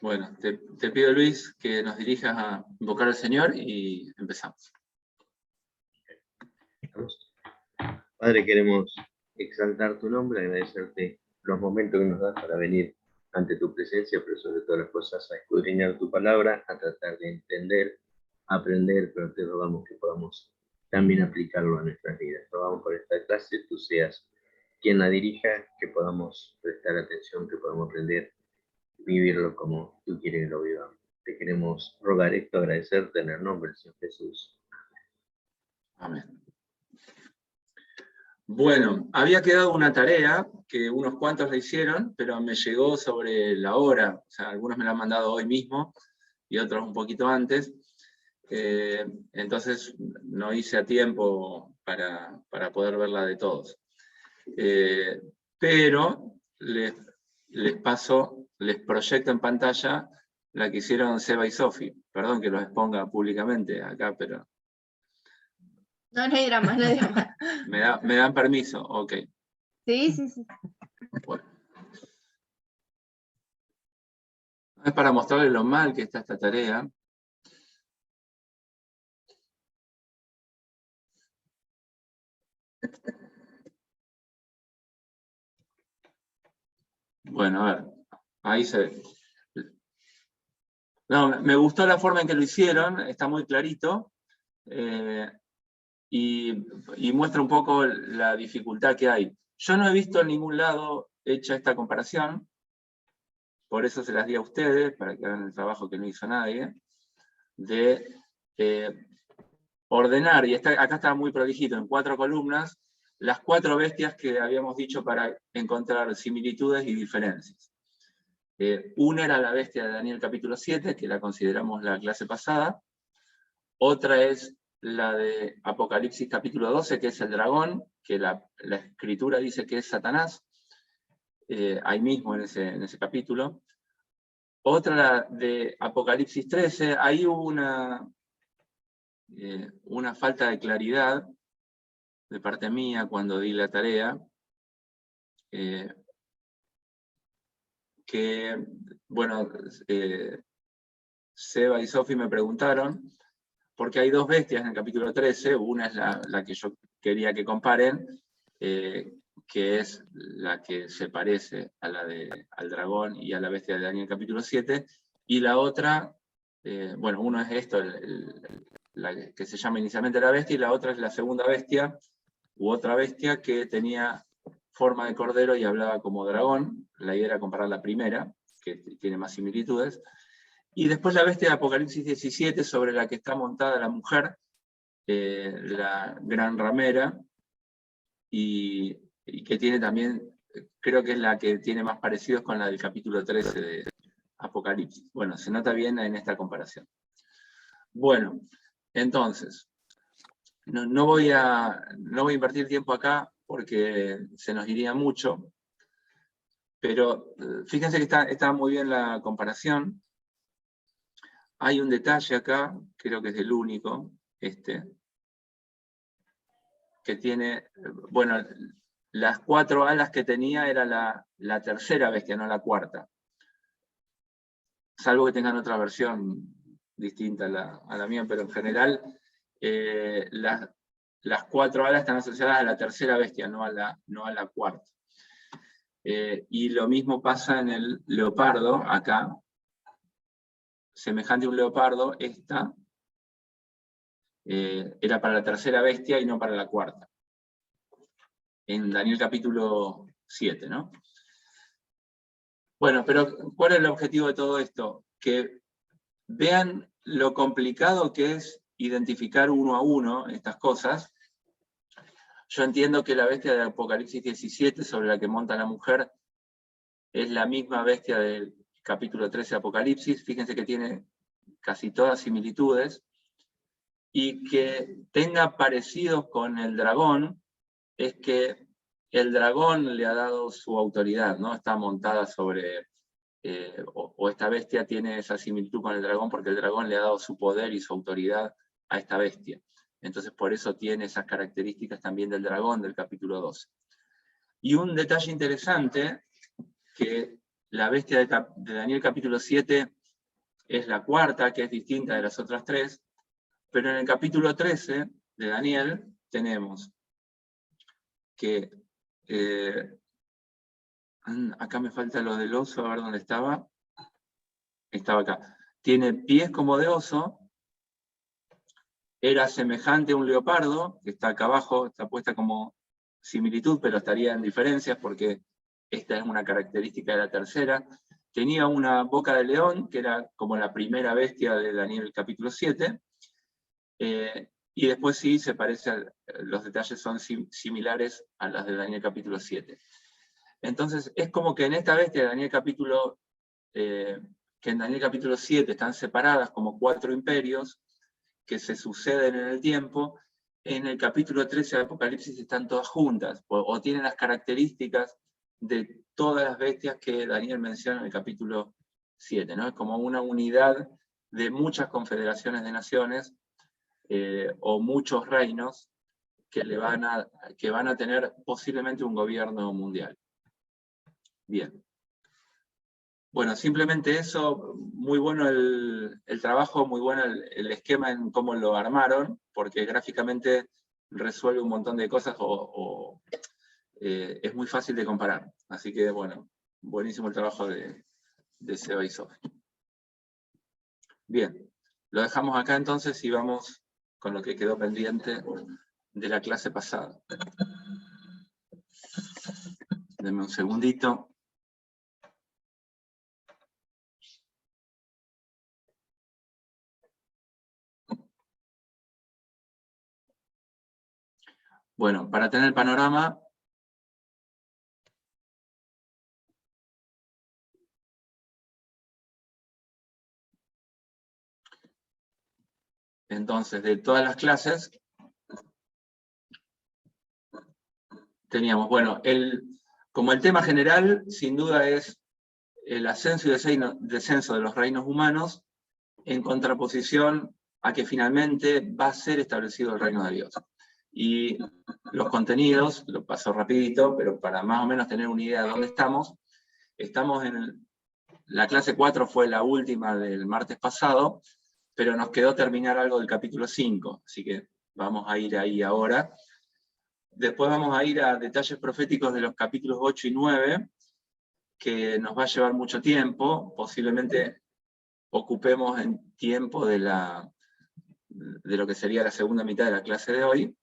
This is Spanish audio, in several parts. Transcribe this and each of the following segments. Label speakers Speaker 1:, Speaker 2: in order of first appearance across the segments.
Speaker 1: Bueno, te pido, Luis, que nos dirijas a invocar al Señor y empezamos.
Speaker 2: Padre, queremos exaltar tu nombre, agradecerte los momentos que nos das para venir ante tu presencia, pero sobre todas las cosas a escudriñar tu palabra, a tratar de entender, aprender, pero te rogamos que podamos también aplicarlo a nuestras vidas. Rogamos por esta clase, tú seas quien la dirija, que podamos prestar atención, que podamos aprender, vivirlo como tú quieres que lo vivamos. Te queremos rogar esto, agradecerte en el nombre del Señor Jesús.
Speaker 1: Amén. Bueno, había quedado una tarea que unos cuantos la hicieron, pero me llegó sobre la hora. O sea, algunos me la han mandado hoy mismo y otros un poquito antes. Entonces no hice a tiempo para poder verla de todos. Pero les proyecto en pantalla la que hicieron Seba y Sofi. Perdón que los exponga públicamente acá, pero...
Speaker 3: No, no hay drama, no hay drama.
Speaker 1: ¿Me dan permiso? Ok.
Speaker 3: Sí.
Speaker 1: Bueno. Es para mostrarles lo mal que está esta tarea. Bueno, a ver, ahí se ve. No, me gustó la forma en que lo hicieron, está muy clarito, y muestra un poco la dificultad que hay. Yo no he visto en ningún lado hecha esta comparación, por eso se las di a ustedes, para que hagan el trabajo que no hizo nadie, de ordenar, y acá está muy prolijito, en 4 columnas, las 4 bestias que habíamos dicho para encontrar similitudes y diferencias. Una era la bestia de Daniel capítulo 7, que la consideramos la clase pasada. Otra es la de Apocalipsis capítulo 12, que es el dragón, que la escritura dice que es Satanás, ahí mismo en ese capítulo. Otra de Apocalipsis 13, ahí hubo una falta de claridad de parte mía cuando di la tarea, que, bueno, Seba y Sofi me preguntaron, porque hay 2 bestias en el capítulo 13, una es la que yo quería que comparen, que es la que se parece a al dragón y a la bestia de Daniel capítulo 7, y la otra, bueno, uno es esto, la que se llama inicialmente la bestia, y la otra es la segunda bestia, u otra bestia que tenía forma de cordero y hablaba como dragón. La idea era comparar la primera, que tiene más similitudes, y después la bestia de Apocalipsis 17, sobre la que está montada la mujer, la gran ramera, y que tiene también, creo que es la que tiene más parecidos con la del capítulo 13 de Apocalipsis. Bueno, se nota bien en esta comparación. Bueno, entonces, no voy a invertir tiempo acá porque se nos iría mucho, pero fíjense que está muy bien la comparación. Hay un detalle acá, creo que es el único, que tiene, bueno, las 4 alas que tenía era la tercera bestia, no la cuarta. Salvo que tengan otra versión distinta a la mía, pero en general las 4 alas están asociadas a la tercera bestia, no a la cuarta. Y lo mismo pasa en el leopardo, acá. Semejante a un leopardo, esta era para la tercera bestia y no para la cuarta. En Daniel capítulo 7, ¿no? Bueno, pero ¿cuál es el objetivo de todo esto? Que vean lo complicado que es identificar uno a uno estas cosas. Yo entiendo que la bestia de Apocalipsis 17, sobre la que monta la mujer, es la misma bestia del capítulo 13 de Apocalipsis. Fíjense que tiene casi todas similitudes, y que tenga parecidos con el dragón, es que el dragón le ha dado su autoridad, ¿no? Está montada sobre, o esta bestia tiene esa similitud con el dragón porque el dragón le ha dado su poder y su autoridad a esta bestia. Entonces por eso tiene esas características también del dragón del capítulo 12. Y un detalle interesante, que La bestia de Daniel capítulo 7 es la cuarta, que es distinta de las otras tres, pero en el capítulo 13 de Daniel tenemos que, acá me falta lo del oso, a ver dónde estaba. Estaba acá. Tiene pies como de oso, era semejante a un leopardo, que está acá abajo, está puesta como similitud, pero estaría en diferencias porque esta es una característica de la tercera. Tenía una boca de león, que era como la primera bestia de Daniel capítulo 7, y después sí se parece, los detalles son similares a las de Daniel capítulo 7. Entonces es como que en esta bestia de Daniel capítulo, que en Daniel capítulo 7 están separadas como 4 imperios, que se suceden en el tiempo, en el capítulo 13 de Apocalipsis están todas juntas, o tienen las características de todas las bestias que Daniel menciona en el capítulo 7, ¿no? Es como una unidad de muchas confederaciones de naciones, o muchos reinos, que van a tener posiblemente un gobierno mundial. Bien. Bueno, simplemente eso, muy bueno el trabajo, muy bueno el esquema en cómo lo armaron, porque gráficamente resuelve un montón de cosas es muy fácil de comparar. Así que, bueno, buenísimo el trabajo de Seba y Sofi. Bien, lo dejamos acá entonces y vamos con lo que quedó pendiente de la clase pasada. Denme un segundito. Bueno, para tener el panorama, entonces, de todas las clases, teníamos, bueno, como el tema general, sin duda es el ascenso y descenso de los reinos humanos, en contraposición a que finalmente va a ser establecido el reino de Dios. Y los contenidos, lo paso rapidito, pero para más o menos tener una idea de dónde estamos en la clase 4 fue la última del martes pasado, pero nos quedó terminar algo del capítulo 5, así que vamos a ir ahí ahora. Después vamos a ir a detalles proféticos de los capítulos 8 y 9, que nos va a llevar mucho tiempo, posiblemente ocupemos en tiempo de lo que sería la segunda mitad de la clase de hoy,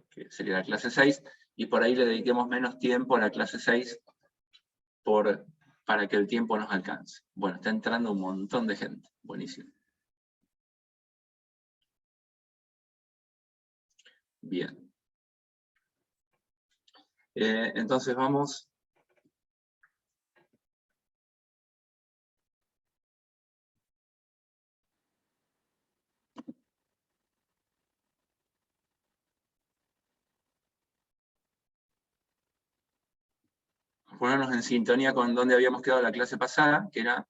Speaker 1: que sería la clase 6, y por ahí le dediquemos menos tiempo a la clase 6 para que el tiempo nos alcance. Bueno, está entrando un montón de gente, buenísimo. Bien. Entonces vamos... ponernos en sintonía con donde habíamos quedado la clase pasada, que era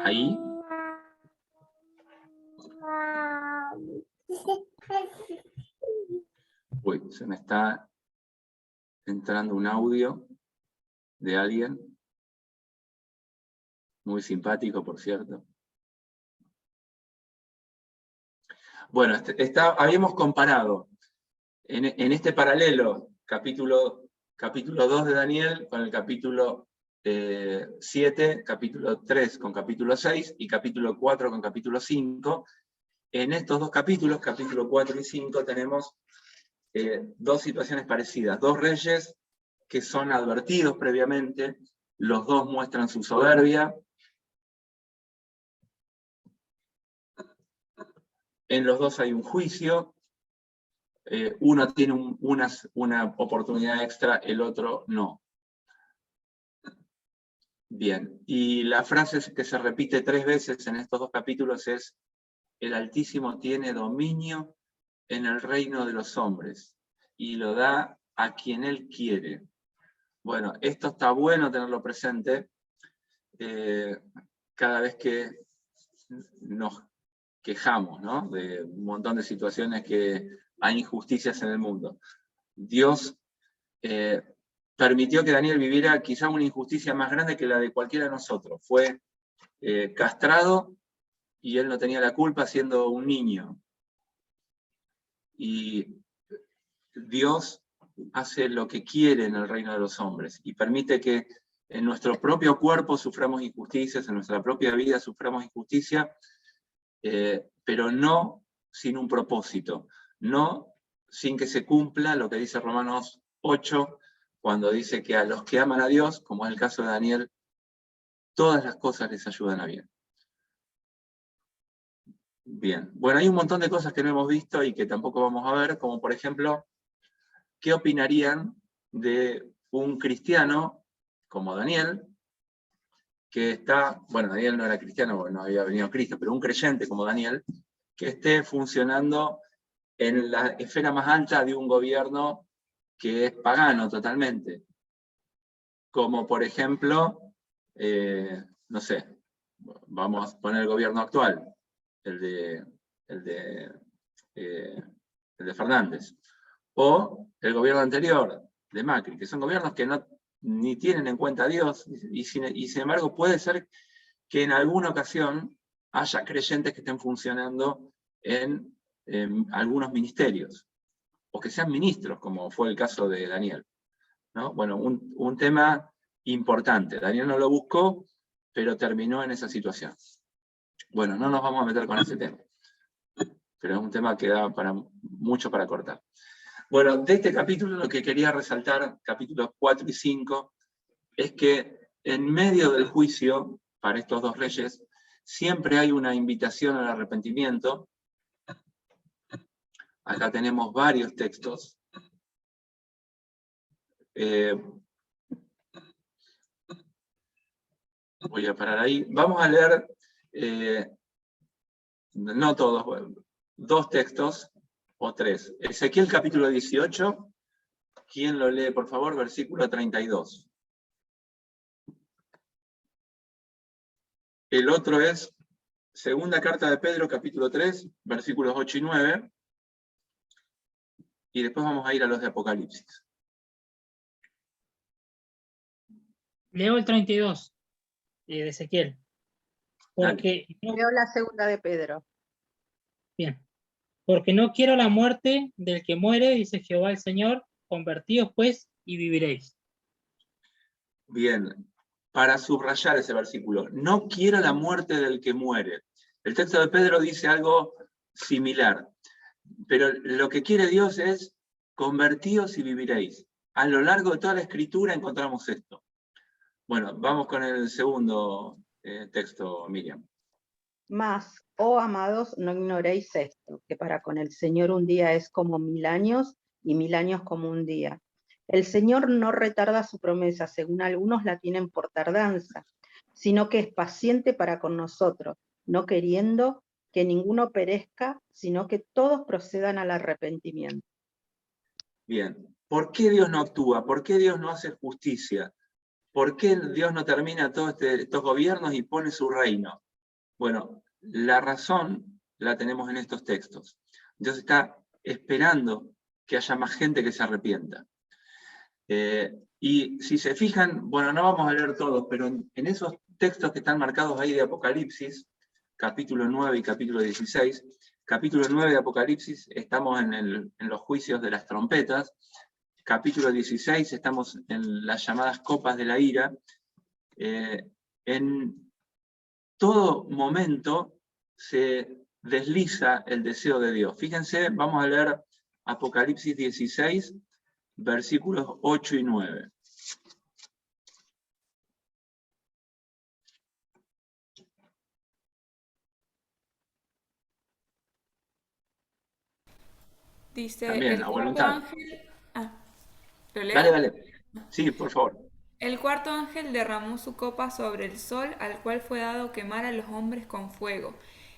Speaker 1: ahí. Uy, se me está entrando un audio de alguien, muy simpático, por cierto. Bueno, habíamos comparado en este paralelo capítulo 2 de Daniel con el capítulo 7, capítulo 3 con capítulo 6 y capítulo 4 con capítulo 5. En estos dos capítulos, capítulo 4 y 5, tenemos dos situaciones parecidas. Dos reyes que son advertidos previamente, los dos muestran su soberbia. En los dos hay un juicio. Uno tiene una oportunidad extra, el otro no. Bien, y la frase que se repite 3 veces en estos dos capítulos es: el Altísimo tiene dominio en el reino de los hombres, y lo da a quien Él quiere. Bueno, esto está bueno tenerlo presente cada vez que nos quejamos, ¿no?, de un montón de situaciones que hay injusticias en el mundo. Dios permitió que Daniel viviera quizá una injusticia más grande que la de cualquiera de nosotros. Fue castrado y él no tenía la culpa siendo un niño. Y Dios hace lo que quiere en el reino de los hombres y permite que en nuestro propio cuerpo suframos injusticias, en nuestra propia vida suframos injusticia, pero no sin un propósito, no sin que se cumpla lo que dice Romanos 8, cuando dice que a los que aman a Dios, como es el caso de Daniel, todas las cosas les ayudan a bien. Bien, bueno, hay un montón de cosas que no hemos visto y que tampoco vamos a ver, como por ejemplo, ¿qué opinarían de un cristiano como Daniel, que está, bueno, Daniel no era cristiano porque no había venido Cristo, pero un creyente como Daniel, que esté funcionando en la esfera más alta de un gobierno que es pagano totalmente? Como por ejemplo, no sé, vamos a poner el gobierno actual, el de Fernández, o el gobierno anterior de Macri, que son gobiernos que ni tienen en cuenta a Dios, y sin embargo puede ser que en alguna ocasión haya creyentes que estén funcionando en algunos ministerios, o que sean ministros, como fue el caso de Daniel, ¿no? Bueno, un tema importante. Daniel no lo buscó, pero terminó en esa situación. Bueno, no nos vamos a meter con ese tema, pero es un tema que da mucho para cortar. Bueno, de este capítulo lo que quería resaltar, capítulos 4 y 5, es que en medio del juicio para estos dos reyes, siempre hay una invitación al arrepentimiento. Acá tenemos varios textos. Voy a parar ahí. Vamos a leer, no todos, dos textos o tres. Ezequiel capítulo 18. ¿Quién lo lee, por favor? Versículo 32. El otro es segunda carta de Pedro, capítulo 3, versículos 8 y 9. Y después vamos a ir a los de Apocalipsis.
Speaker 4: Leo el 32 de Ezequiel. Porque
Speaker 3: Leo la segunda de Pedro.
Speaker 4: Bien. Porque no quiero la muerte del que muere, dice Jehová el Señor, convertíos pues y viviréis.
Speaker 1: Bien, para subrayar ese versículo, no quiero la muerte del que muere. El texto de Pedro dice algo similar, pero lo que quiere Dios es convertíos y viviréis. A lo largo de toda la Escritura encontramos esto. Bueno, vamos con el segundo texto, Miriam.
Speaker 5: Mas, oh amados, no ignoréis esto, que para con el Señor un día es como 1000 años, y 1000 años como un día. El Señor no retarda su promesa, según algunos la tienen por tardanza, sino que es paciente para con nosotros, no queriendo que ninguno perezca, sino que todos procedan al arrepentimiento.
Speaker 1: Bien, ¿por qué Dios no actúa? ¿Por qué Dios no hace justicia? ¿Por qué Dios no termina todos estos gobiernos y pone su reino? Bueno, la razón la tenemos en estos textos. Dios está esperando que haya más gente que se arrepienta. Y si se fijan, bueno, no vamos a leer todos, pero en esos textos que están marcados ahí de Apocalipsis, capítulo 9 y capítulo 16, capítulo 9 de Apocalipsis estamos en los juicios de las trompetas, capítulo 16 estamos en las llamadas copas de la ira. En todo momento se desliza el deseo de Dios. Fíjense, vamos a leer Apocalipsis 16, versículos 8 y 9.
Speaker 6: Dice,
Speaker 1: También,
Speaker 6: el
Speaker 1: a
Speaker 6: cuarto
Speaker 1: voluntad.
Speaker 6: ángel... ¿Lo leo?
Speaker 1: Dale, dale. Sí, por favor.
Speaker 6: El cuarto ángel derramó su copa sobre el sol, al cual fue dado quemar a los hombres con fuego.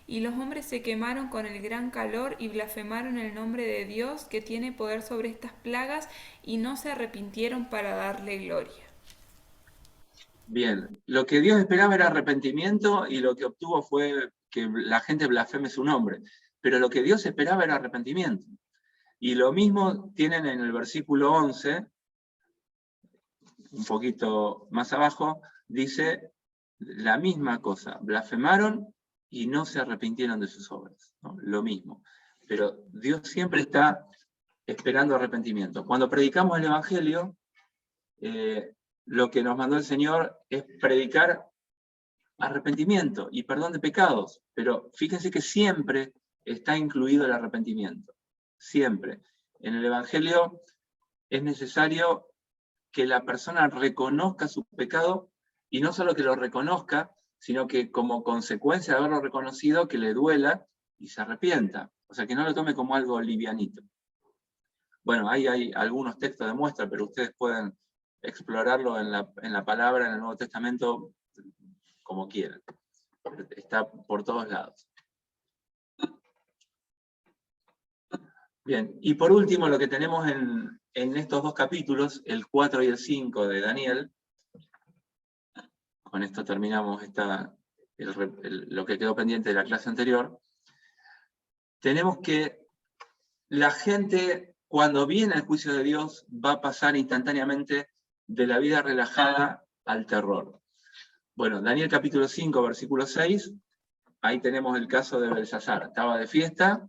Speaker 6: Y los hombres se quemaron con el gran calor y blasfemaron el nombre de Dios, que tiene poder sobre estas plagas, y no se arrepintieron para darle gloria.
Speaker 1: Bien, lo que Dios esperaba era arrepentimiento y lo que obtuvo fue que la gente blasfeme su nombre. Pero lo que Dios esperaba era arrepentimiento. Y lo mismo tienen en el versículo 11, un poquito más abajo, dice la misma cosa, blasfemaron y no se arrepintieron de sus obras, ¿no? Lo mismo. Pero Dios siempre está esperando arrepentimiento. Cuando predicamos el Evangelio, lo que nos mandó el Señor es predicar arrepentimiento y perdón de pecados, pero fíjense que siempre está incluido el arrepentimiento, siempre. En el Evangelio es necesario que la persona reconozca su pecado, y no solo que lo reconozca, sino que como consecuencia de haberlo reconocido, que le duela y se arrepienta. O sea, que no lo tome como algo livianito. Bueno, ahí hay algunos textos de muestra, pero ustedes pueden explorarlo en la palabra, en el Nuevo Testamento, como quieran. Está por todos lados. Bien, y por último lo que tenemos en estos dos capítulos, el 4 y el 5 de Daniel, con esto terminamos lo que quedó pendiente de la clase anterior, tenemos que la gente, cuando viene al juicio de Dios, va a pasar instantáneamente de la vida relajada al terror. Bueno, Daniel capítulo 5, versículo 6, ahí tenemos el caso de Belsasar. Estaba de fiesta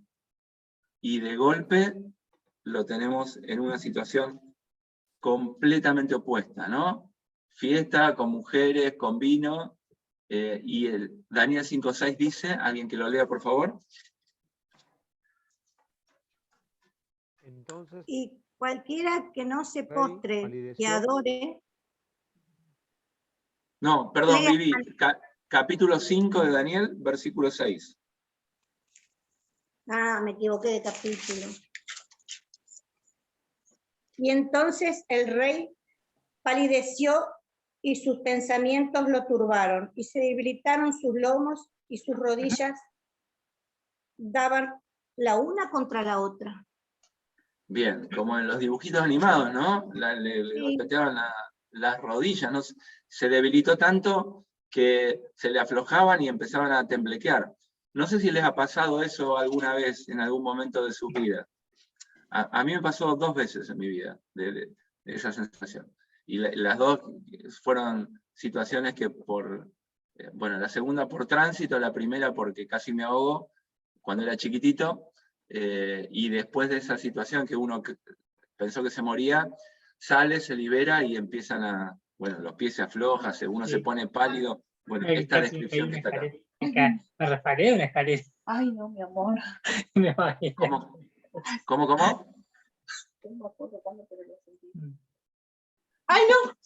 Speaker 1: y de golpe lo tenemos en una situación completamente opuesta, ¿no? Fiesta, con mujeres, con vino, y el Daniel 5.6 dice, alguien que lo lea por favor.
Speaker 7: Entonces,
Speaker 8: Y cualquiera que no se
Speaker 7: rey
Speaker 8: postre y
Speaker 7: palideció.
Speaker 8: adore,
Speaker 1: No, perdón,
Speaker 8: lea-
Speaker 1: Vivi, capítulo 5 de Daniel, versículo 6.
Speaker 8: me equivoqué de capítulo. Y entonces el rey palideció y sus pensamientos lo turbaron, y se debilitaron sus lomos y sus rodillas daban la una contra la otra.
Speaker 1: Bien, como en los dibujitos animados, ¿no? Le
Speaker 8: Sí.
Speaker 1: golpeaban las rodillas, ¿no? Se debilitó tanto que se le aflojaban y empezaban a temblequear. No sé si les ha pasado eso alguna vez, en algún momento de su vida. A mí me pasó 2 veces en mi vida, de esa sensación. Y las dos fueron situaciones que bueno, la segunda por tránsito, la primera porque casi me ahogo cuando era chiquitito, y después de esa situación que uno pensó que se moría, sale, se libera y empiezan bueno, los pies se aflojan, uno se pone pálido. Bueno, esta descripción que está acá.
Speaker 4: Me resbalé de una escalera.
Speaker 3: Ay, no, mi amor.
Speaker 4: Me bajé.
Speaker 1: ¿Cómo?
Speaker 3: Ay, no.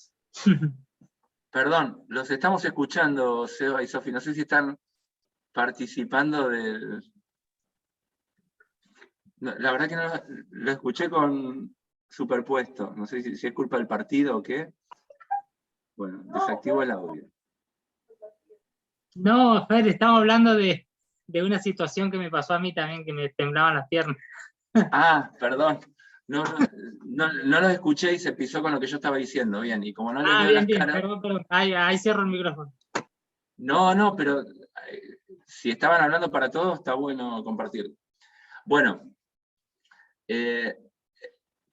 Speaker 1: Perdón, los estamos escuchando, Seba y Sofi, no sé si están participando del... No, la verdad que no lo escuché con superpuesto, no sé si es culpa del partido o qué. Bueno, desactivo el audio.
Speaker 4: No, Fer, estamos hablando de una situación que me pasó a mí también, que me temblaban las piernas.
Speaker 1: Ah, perdón. No los escuché y se pisó con lo que yo estaba diciendo, bien. Y como no les veo
Speaker 4: Bien,
Speaker 1: las
Speaker 4: bien,
Speaker 1: caras...
Speaker 4: perdón. Ahí cierro el micrófono.
Speaker 1: No, pero si estaban hablando para todos, está bueno compartir. Bueno,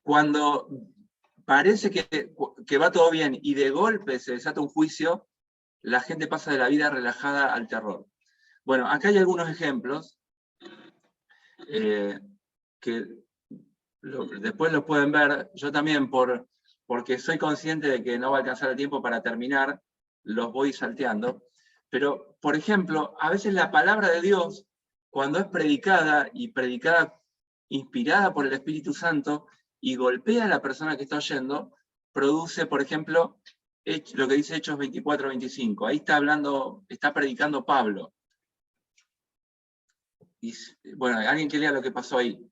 Speaker 1: cuando parece que va todo bien y de golpe se desata un juicio, la gente pasa de la vida relajada al terror. Bueno, acá hay algunos ejemplos que después los pueden ver. Yo también, porque soy consciente de que no va a alcanzar el tiempo para terminar, los voy salteando. Pero, por ejemplo, a veces la palabra de Dios, cuando es predicada, y predicada inspirada por el Espíritu Santo, y golpea a la persona que está oyendo, produce, por ejemplo, lo que dice Hechos 24-25. Ahí está predicando Pablo. Y, bueno, alguien que lea lo que pasó ahí.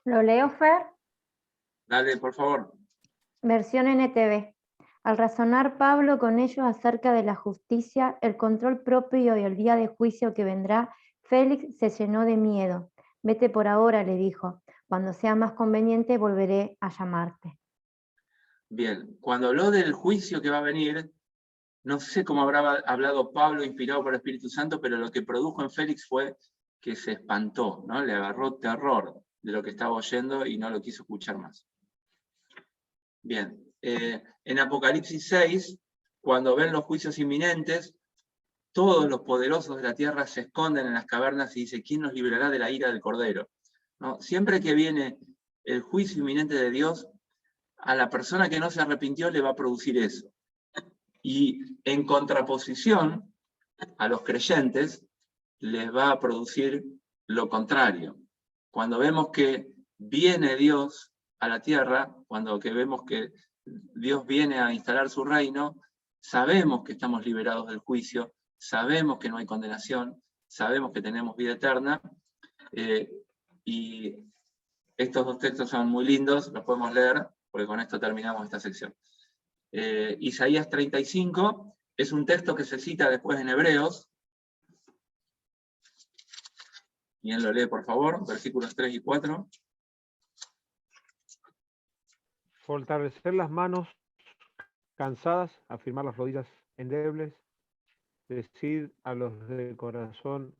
Speaker 9: ¿Lo leo, Fer?
Speaker 1: Dale, por favor.
Speaker 9: Versión NTV. Al razonar Pablo con ellos acerca de la justicia, el control propio y el día de juicio que vendrá, Félix se llenó de miedo. Vete por ahora, le dijo. Cuando sea más conveniente volveré a llamarte.
Speaker 1: Bien, cuando habló del juicio que va a venir, no sé cómo habrá hablado Pablo inspirado por el Espíritu Santo, pero lo que produjo en Félix fue que se espantó, ¿no? Le agarró terror de lo que estaba oyendo y no lo quiso escuchar más. Bien, en Apocalipsis 6, cuando ven los juicios inminentes, todos los poderosos de la tierra se esconden en las cavernas y dicen, ¿quién nos librará de la ira del Cordero? ¿No? Siempre que viene el juicio inminente de Dios, a la persona que no se arrepintió le va a producir eso. Y en contraposición, a los creyentes les va a producir lo contrario. Cuando vemos que viene Dios a la tierra, cuando que vemos que Dios viene a instalar su reino, sabemos que estamos liberados del juicio, sabemos que no hay condenación, sabemos que tenemos vida eterna, y estos dos textos son muy lindos, los podemos leer, porque con esto terminamos esta sección. Isaías 35 es un texto que se cita después en Hebreos. ¿Quién lo lee, por favor? Versículos 3 y 4.
Speaker 7: Fortalecer las manos cansadas, afirmar las rodillas endebles, decir a los de corazón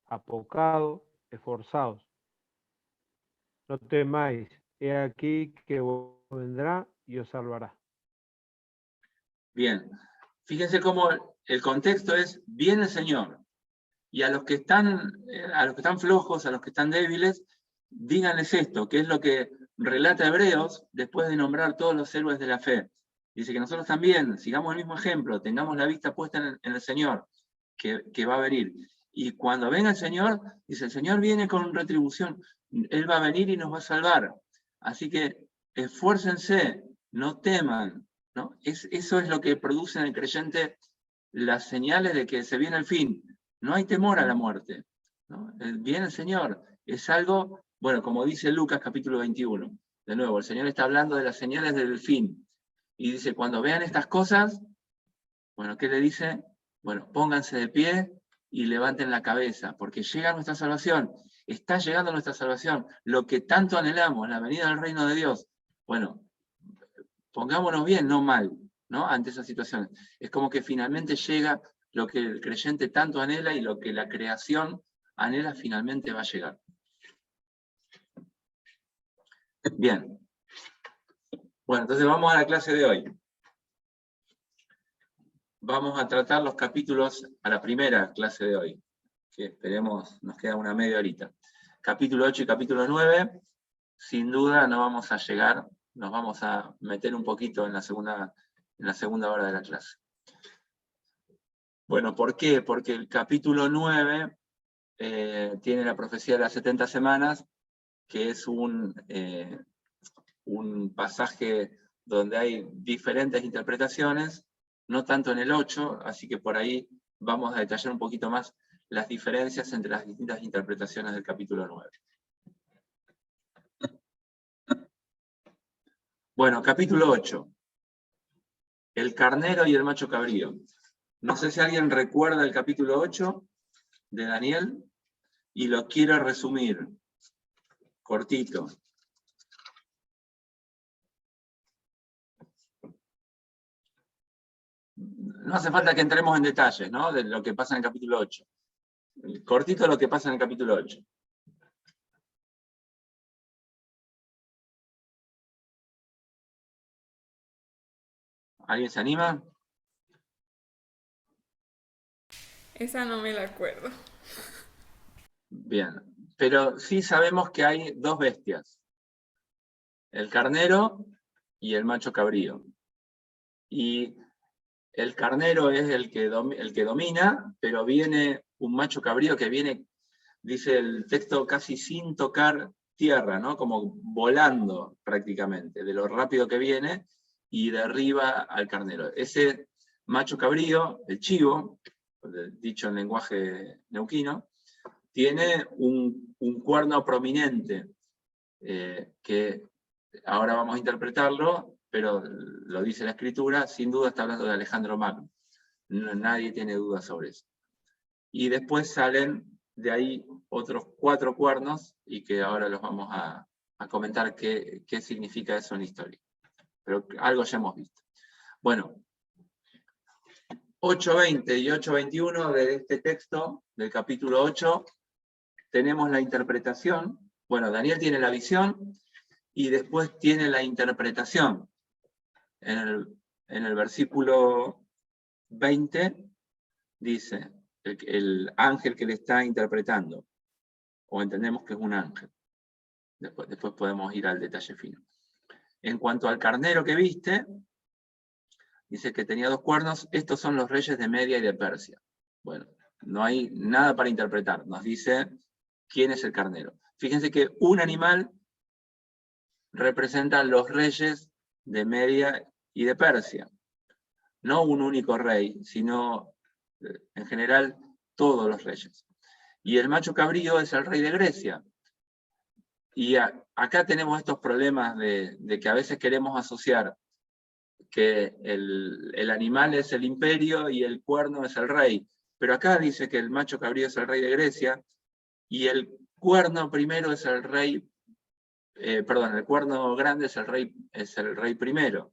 Speaker 7: apocado, esforzados, no temáis, he aquí que vendrá y os salvará.
Speaker 1: Bien, fíjense cómo el contexto es, viene el Señor, y a los que están flojos, a los que están débiles, díganles esto, que es lo que relata Hebreos después de nombrar todos los héroes de la fe. Dice que nosotros también sigamos el mismo ejemplo, tengamos la vista puesta en el Señor, que va a venir. Y cuando venga el Señor, dice, el Señor viene con retribución, Él va a venir y nos va a salvar. Así que esfuércense, no teman, ¿no? Eso es lo que produce en el creyente las señales de que se viene el fin. No hay temor a la muerte, ¿no? Viene el Señor. Es algo, bueno, como dice Lucas capítulo 21. De nuevo, el Señor está hablando de las señales del fin. Y dice, cuando vean estas cosas, bueno, ¿qué le dice? Bueno, pónganse de pie y levanten la cabeza, porque llega nuestra salvación. Está llegando nuestra salvación. Lo que tanto anhelamos, la venida del reino de Dios. Bueno, pongámonos bien, no mal, ¿no? Ante esas situaciones. Es como que finalmente llega lo que el creyente tanto anhela y lo que la creación anhela finalmente va a llegar. Bien. Bueno, entonces vamos a la clase de hoy. Vamos a tratar los capítulos a la primera clase de hoy, que esperemos nos queda una media horita. Capítulo 8 y capítulo 9, sin duda no vamos a llegar, nos vamos a meter un poquito en la segunda hora de la clase. Bueno, ¿por qué? Porque el capítulo 9 tiene la profecía de las 70 semanas, que es un pasaje donde hay diferentes interpretaciones, no tanto en el 8, así que por ahí vamos a detallar un poquito más las diferencias entre las distintas interpretaciones del capítulo 9. Bueno, capítulo 8. El carnero y el macho cabrío. No sé si alguien recuerda el capítulo 8 de Daniel, y lo quiero resumir, cortito. No hace falta que entremos en detalles, ¿no? De lo que pasa en el capítulo 8. Cortito lo que pasa en el capítulo 8. ¿Alguien se anima?
Speaker 6: Esa no me la acuerdo.
Speaker 1: Bien, pero sí sabemos que hay dos bestias. El carnero y el macho cabrío. Y el carnero es el que domina, pero viene un macho cabrío que viene, dice el texto, casi sin tocar tierra, ¿no? Como volando prácticamente, de lo rápido que viene, y derriba al carnero. Ese macho cabrío, el chivo, dicho en lenguaje neuquino, tiene un cuerno prominente, que ahora vamos a interpretarlo, pero lo dice la Escritura, sin duda está hablando de Alejandro Magno. Nadie tiene duda sobre eso. Y después salen de ahí otros 4 cuernos, y que ahora los vamos a comentar qué significa eso en la historia. pero algo ya hemos visto. Bueno, 8.20 y 8.21 de este texto, del capítulo 8, tenemos la interpretación. Bueno, Daniel tiene la visión y después tiene la interpretación. En el versículo 20 dice, el ángel que le está interpretando, o entendemos que es un ángel. Después podemos ir al detalle fino. En cuanto al carnero que viste, dice que tenía 2 cuernos, estos son los reyes de Media y de Persia. Bueno, no hay nada para interpretar, nos dice quién es el carnero. Fíjense que un animal representa a los reyes de Media y de Persia. No un único rey, sino en general todos los reyes. Y el macho cabrío es el rey de Grecia. Y acá tenemos estos problemas de que a veces queremos asociar que el animal es el imperio y el cuerno es el rey. Pero acá dice que el macho cabrío es el rey de Grecia y el cuerno primero es el rey, perdón, el cuerno grande es el rey primero.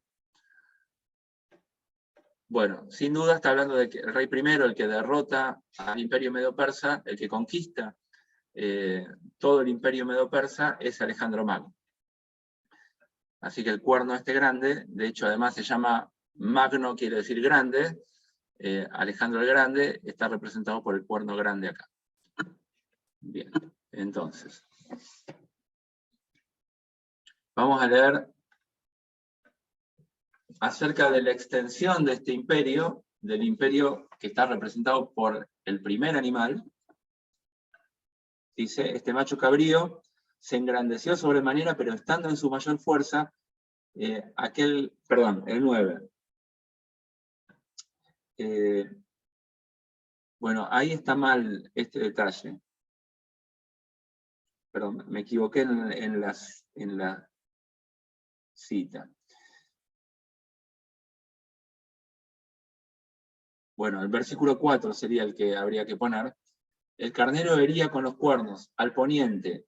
Speaker 1: Bueno, sin duda está hablando de que el rey primero, el que derrota al imperio medo-persa, el que conquista todo el imperio medo-persa, es Alejandro Magno. Así que el cuerno este grande, de hecho además se llama Magno, quiere decir grande, Alejandro el Grande está representado por el cuerno grande acá. Bien, entonces, vamos a leer acerca de la extensión de este imperio, del imperio que está representado por el primer animal. Dice, este macho cabrío se engrandeció sobremanera, pero estando en su mayor fuerza, el 9. Bueno, ahí está mal este detalle. Perdón, me equivoqué en la cita. Bueno, el versículo 4 sería el que habría que poner. El carnero hería con los cuernos al poniente.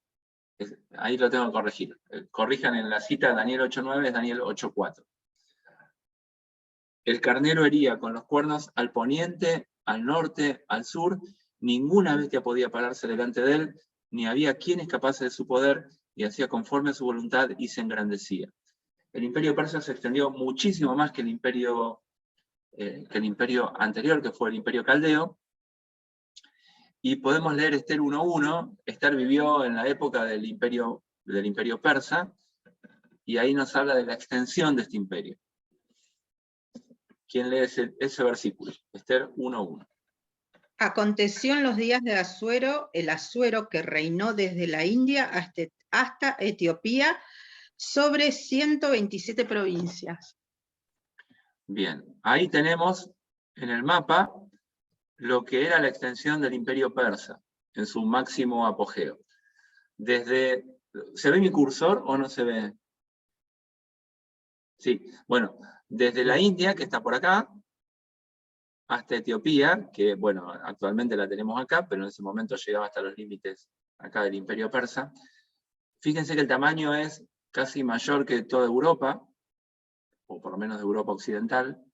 Speaker 1: Ahí lo tengo que corregir. Corrijan en la cita Daniel 8.9, es Daniel 8.4. El carnero hería con los cuernos al poniente, al norte, al sur. Ninguna bestia podía pararse delante de él, ni había quien escapase de su poder, y hacía conforme a su voluntad y se engrandecía. El imperio persa se extendió muchísimo más que el imperio anterior, que fue el imperio caldeo. Y podemos leer Esther 1.1. Esther vivió en la época del imperio persa, y ahí nos habla de la extensión de este imperio. ¿Quién lee ese versículo? Esther 1.1.
Speaker 5: Aconteció en los días de Asuero, el Asuero que reinó desde la India hasta Etiopía, sobre 127 provincias. Bien, ahí tenemos en el mapa lo que era la extensión del imperio persa, en su máximo apogeo. ¿Se ve mi cursor o no se ve? Sí, bueno, desde la India, que está por acá, hasta Etiopía, que bueno, actualmente la tenemos acá, pero en ese momento llegaba hasta los límites acá del imperio persa. Fíjense que el tamaño es casi mayor que toda Europa, o por lo menos de Europa occidental,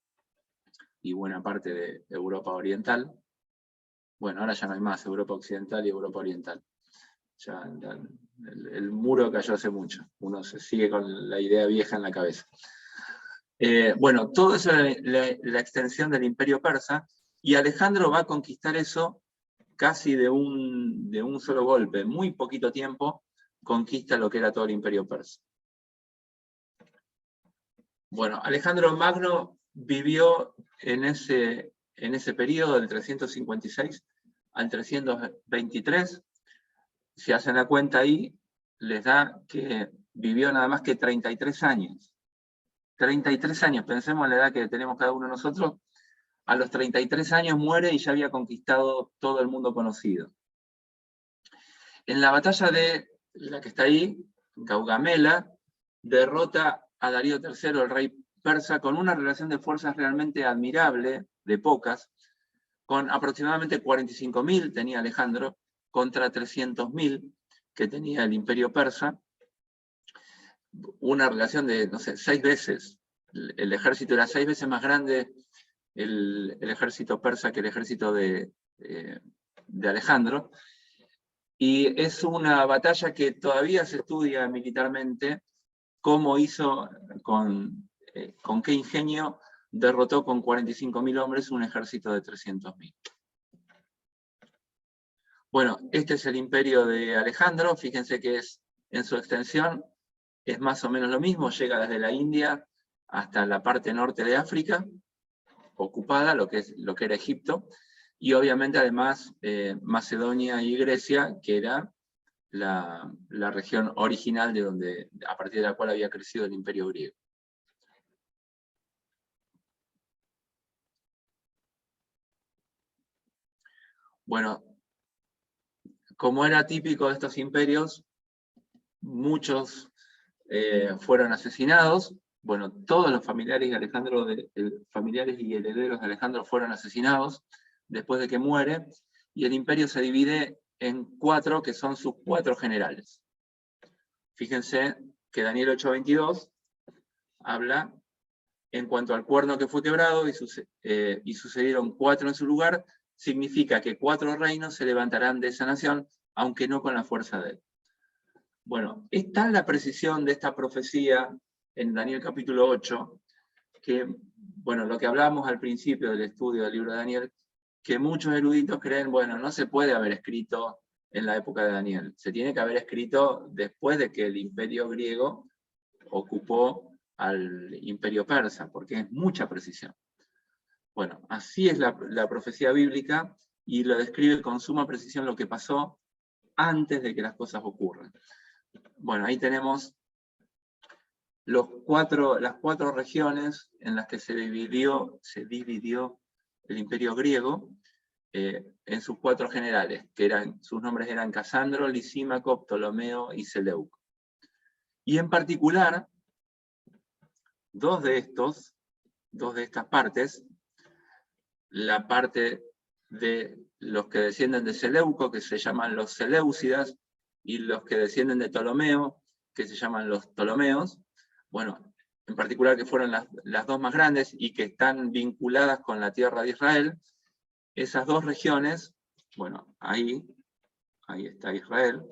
Speaker 5: y buena parte de Europa oriental. Bueno, ahora ya no hay más Europa occidental y Europa oriental. Ya el muro cayó hace mucho. Uno se sigue con la idea vieja en la cabeza. Bueno, todo eso es la extensión del imperio persa, y Alejandro va a conquistar eso casi de un solo golpe. En muy poquito tiempo conquista lo que era todo el imperio persa. Bueno, Alejandro Magno vivió en ese periodo del 356 al 323. Si hacen la cuenta ahí, les da que vivió nada más que 33 años. 33 años, pensemos en la edad que tenemos cada uno de nosotros. A los 33 años muere y ya había conquistado todo el mundo conocido. En la batalla de la que está ahí, Gaugamela, derrota a Darío III, el rey persa, con una relación de fuerzas realmente admirable, de pocas, con aproximadamente 45.000 tenía Alejandro, contra 300.000 que tenía el imperio persa. Una relación de, no sé, 6 veces
Speaker 1: el ejército era 6 veces más grande, el ejército persa, que el ejército de Alejandro. Y es una batalla que todavía se estudia militarmente, cómo hizo, con qué ingenio derrotó con 45.000 hombres un ejército de 300.000. Bueno, este es el imperio de Alejandro, fíjense que es, en su extensión, es más o menos lo mismo, llega desde la India hasta la parte norte de África, ocupada, lo que era Egipto, y obviamente además Macedonia y Grecia, que era la región original a partir de la cual había crecido el imperio griego. Bueno, como era típico de estos imperios, muchos fueron asesinados. Bueno, todos los familiares de Alejandro, familiares y herederos de Alejandro fueron asesinados después de que muere, y el imperio se divide en 4, que son sus 4 generales. Fíjense que Daniel 8:22 habla en cuanto al cuerno que fue quebrado y sucedieron 4 en su lugar, significa que 4 reinos se levantarán de esa nación, aunque no con la fuerza de él. Bueno, es tal la precisión de esta profecía en Daniel capítulo 8, que, bueno, lo que hablábamos al principio del estudio del libro de Daniel, que muchos eruditos creen, bueno, no se puede haber escrito en la época de Daniel, se tiene que haber escrito después de que el imperio griego ocupó al imperio persa, porque es mucha precisión. Bueno, así es la profecía bíblica, y lo describe con suma precisión lo que pasó antes de que las cosas ocurran. Bueno, ahí tenemos las 4 regiones en las que se dividió el imperio griego, en sus 4 generales, que sus nombres eran Casandro, Lisímaco, Ptolomeo y Seleuco. Y en particular, dos de estas partes, la parte de los que descienden de Seleuco, que se llaman los Seleucidas, y los que descienden de Ptolomeo, que se llaman los Ptolomeos, bueno, en particular que fueron las 2 más grandes y que están vinculadas con la tierra de Israel, esas 2 regiones, bueno, ahí está Israel,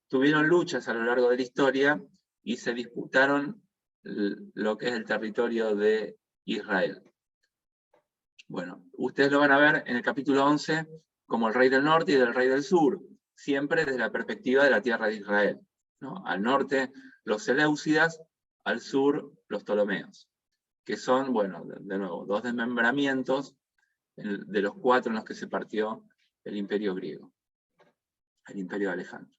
Speaker 1: tuvieron luchas a lo largo de la historia y se disputaron lo que es el territorio de Israel. Bueno, ustedes lo van a ver en el capítulo 11 como el rey del norte y del rey del sur, siempre desde la perspectiva de la tierra de Israel, ¿no? Al norte los Seleucidas, al sur los Ptolomeos, que son, bueno, de nuevo, 2 desmembramientos de los 4 en los que se partió el imperio griego, el imperio de Alejandro.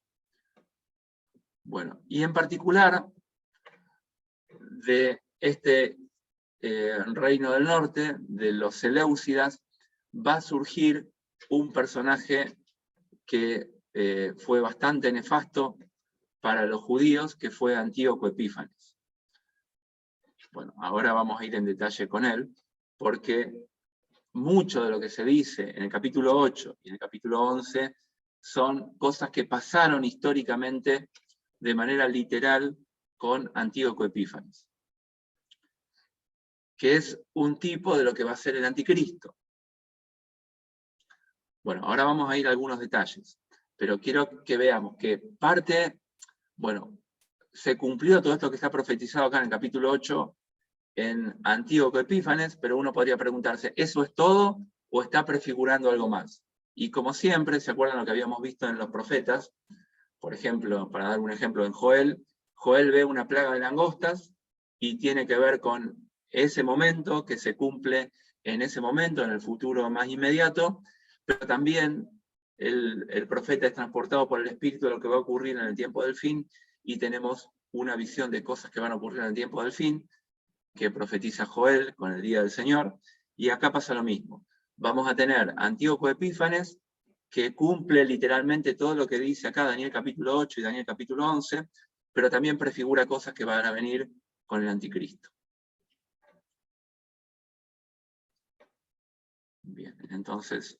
Speaker 1: Bueno, y en particular de este reino del norte, de los Seleucidas, va a surgir un personaje que fue bastante nefasto para los judíos, que fue Antíoco Epífanes. Bueno, ahora vamos a ir en detalle con él, porque mucho de lo que se dice en el capítulo 8 y en el capítulo 11 son cosas que pasaron históricamente de manera literal con Antíoco Epífanes, que es un tipo de lo que va a ser el anticristo. Bueno, ahora vamos a ir a algunos detalles, pero quiero que veamos que bueno, se cumplió todo esto que está profetizado acá en el capítulo 8 en Antíoco Epífanes, pero uno podría preguntarse, ¿eso es todo o está prefigurando algo más? Y como siempre, ¿se acuerdan lo que habíamos visto en los profetas? Por ejemplo, para dar un ejemplo en Joel ve una plaga de langostas y tiene que ver con ese momento que se cumple en ese momento, en el futuro más inmediato, pero también el profeta es transportado por el Espíritu de lo que va a ocurrir en el tiempo del fin, y tenemos una visión de cosas que van a ocurrir en el tiempo del fin, que profetiza Joel con el día del Señor, y acá pasa lo mismo. Vamos a tener Antíoco Epífanes, que cumple literalmente todo lo que dice acá Daniel capítulo 8 y Daniel capítulo 11, pero también prefigura cosas que van a venir con el anticristo. Bien, entonces,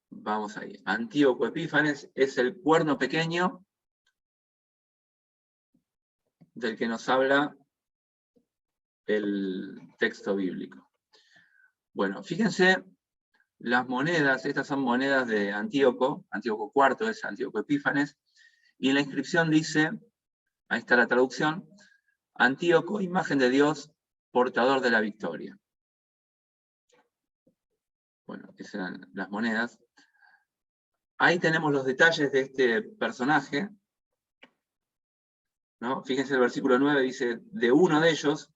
Speaker 1: vamos ahí. Antíoco Epífanes es el cuerno pequeño del que nos habla el texto bíblico. Bueno, fíjense, las monedas, estas son monedas de Antíoco IV, es Antíoco Epífanes, y en la inscripción dice, ahí está la traducción, Antíoco, imagen de Dios, portador de la victoria. Bueno, esas eran las monedas. Ahí tenemos los detalles de este personaje, ¿no? Fíjense el versículo 9, dice, de uno de ellos,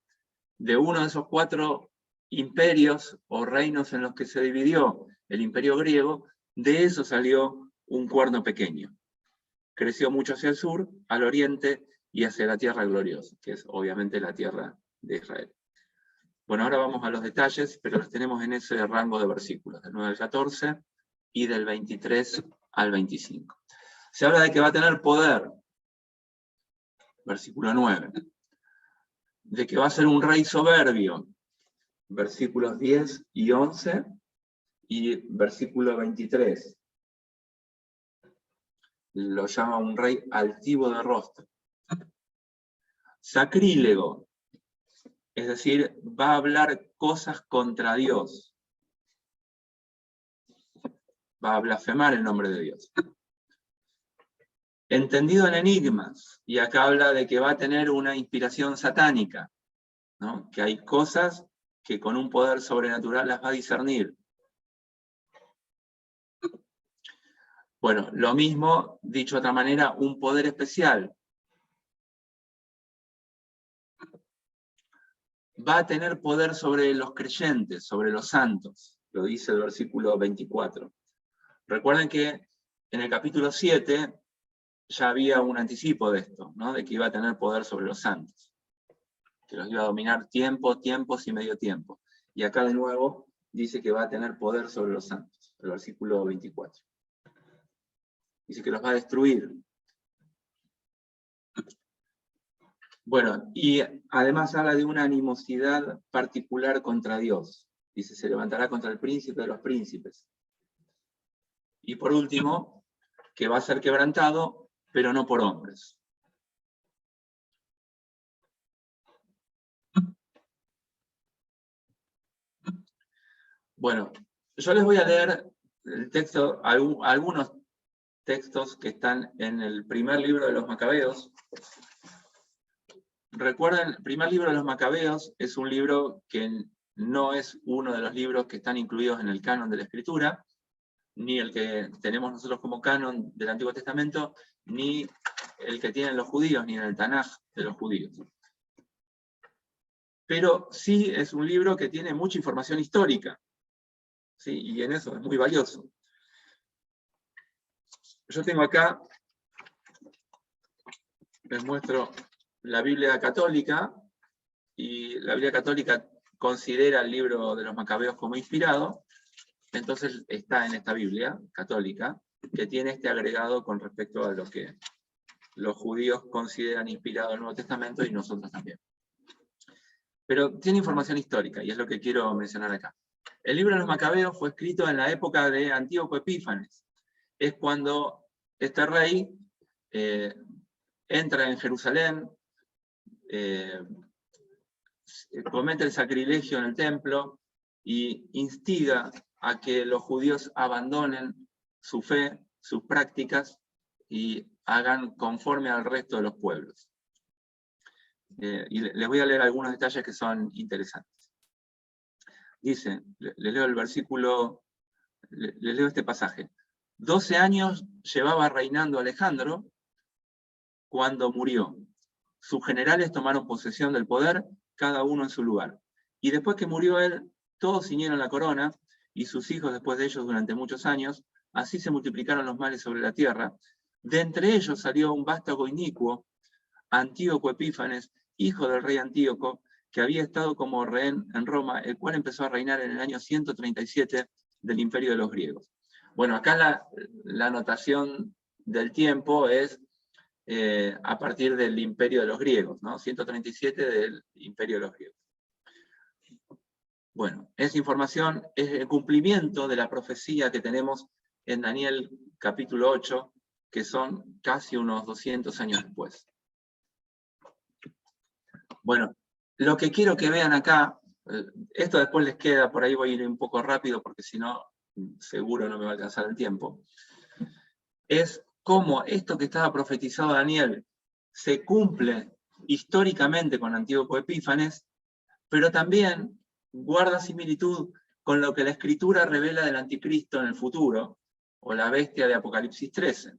Speaker 1: de uno de esos 4 imperios o reinos en los que se dividió el imperio griego, de eso salió un cuerno pequeño. Creció mucho hacia el sur, al oriente y hacia la tierra gloriosa, que es obviamente la tierra de Israel. Bueno, ahora vamos a los detalles, pero los tenemos en ese rango de versículos, del 9 al 14 y del 23 al 25. Se habla de que va a tener poder, versículo 9, de que va a ser un rey soberbio, versículos 10 y 11, y versículo 23. Lo llama un rey altivo de rostro. Sacrílego, es decir, va a hablar cosas contra Dios. Va a blasfemar el nombre de Dios. Entendido en enigmas, y acá habla de que va a tener una inspiración satánica, ¿no? Que hay cosas que con un poder sobrenatural las va a discernir. Bueno, lo mismo, dicho de otra manera, un poder especial. Va a tener poder sobre los creyentes, sobre los santos, lo dice el versículo 24. Recuerden que en el capítulo 7 ya había un anticipo de esto, ¿no? De que iba a tener poder sobre los santos, que los iba a dominar tiempos y medio tiempo. Y acá de nuevo dice que va a tener poder sobre los santos, el versículo 24. Dice que los va a destruir. Bueno, y además habla de una animosidad particular contra Dios. Dice, se levantará contra el príncipe de los príncipes. Y por último, que va a ser quebrantado, pero no por hombres. Bueno, yo les voy a leer el texto, algunos textos que están en el primer libro de los Macabeos. Recuerden, el primer libro de los Macabeos es un libro que no es uno de los libros que están incluidos en el canon de la Escritura, ni el que tenemos nosotros como canon del Antiguo Testamento, ni el que tienen los judíos, ni en el Tanaj de los judíos. Pero sí es un libro que tiene mucha información histórica, ¿sí? Y en eso es muy valioso. Yo tengo acá, les muestro la Biblia católica, y la Biblia católica considera el libro de los Macabeos como inspirado, entonces está en esta Biblia católica, que tiene este agregado con respecto a lo que los judíos consideran inspirado el Nuevo Testamento y nosotros también. Pero tiene información histórica, y es lo que quiero mencionar acá. El libro de los Macabeos fue escrito en la época de Antíoco Epífanes. Es cuando este rey entra en Jerusalén, comete el sacrilegio en el templo y instiga a que los judíos abandonen su fe, sus prácticas, y hagan conforme al resto de los pueblos. Y les voy a leer algunos detalles que son interesantes. Dice, les leo el versículo, les leo este pasaje. 12 años llevaba reinando Alejandro cuando murió. Sus generales tomaron posesión del poder, cada uno en su lugar. Y después que murió él, todos ciñeron la corona, y sus hijos después de ellos durante muchos años. Así se multiplicaron los males sobre la tierra. De entre ellos salió un vástago inicuo, Antíoco Epífanes, hijo del rey Antíoco, que había estado como rehén en Roma, el cual empezó a reinar en el año 137 del imperio de los griegos. Bueno, acá la anotación del tiempo es a partir del imperio de los griegos, ¿no? 137 del imperio de los griegos. Bueno, esa información es el cumplimiento de la profecía que tenemos en Daniel capítulo 8, que son casi unos 200 años después. Bueno, lo que quiero que vean acá, esto después les queda, por ahí voy a ir un poco rápido porque si no, seguro no me va a alcanzar el tiempo, es cómo esto que estaba profetizado Daniel se cumple históricamente con Antíoco Epífanes, pero también guarda similitud con lo que la Escritura revela del Anticristo en el futuro, o la bestia de Apocalipsis 13.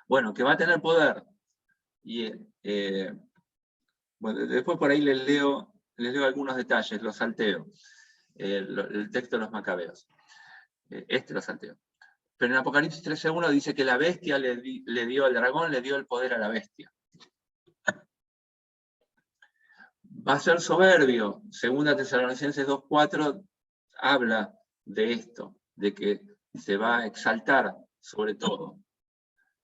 Speaker 1: Bueno, que va a tener poder. Y bueno, después por ahí les leo algunos detalles, los salteo. El texto de los Macabeos. Lo salteo. Pero en Apocalipsis 13:1 dice que la bestia le dio al dragón, le dio el poder a la bestia. Va a ser soberbio. Segunda Tesalonicenses 2:4 habla de esto, de que se va a exaltar sobre todo.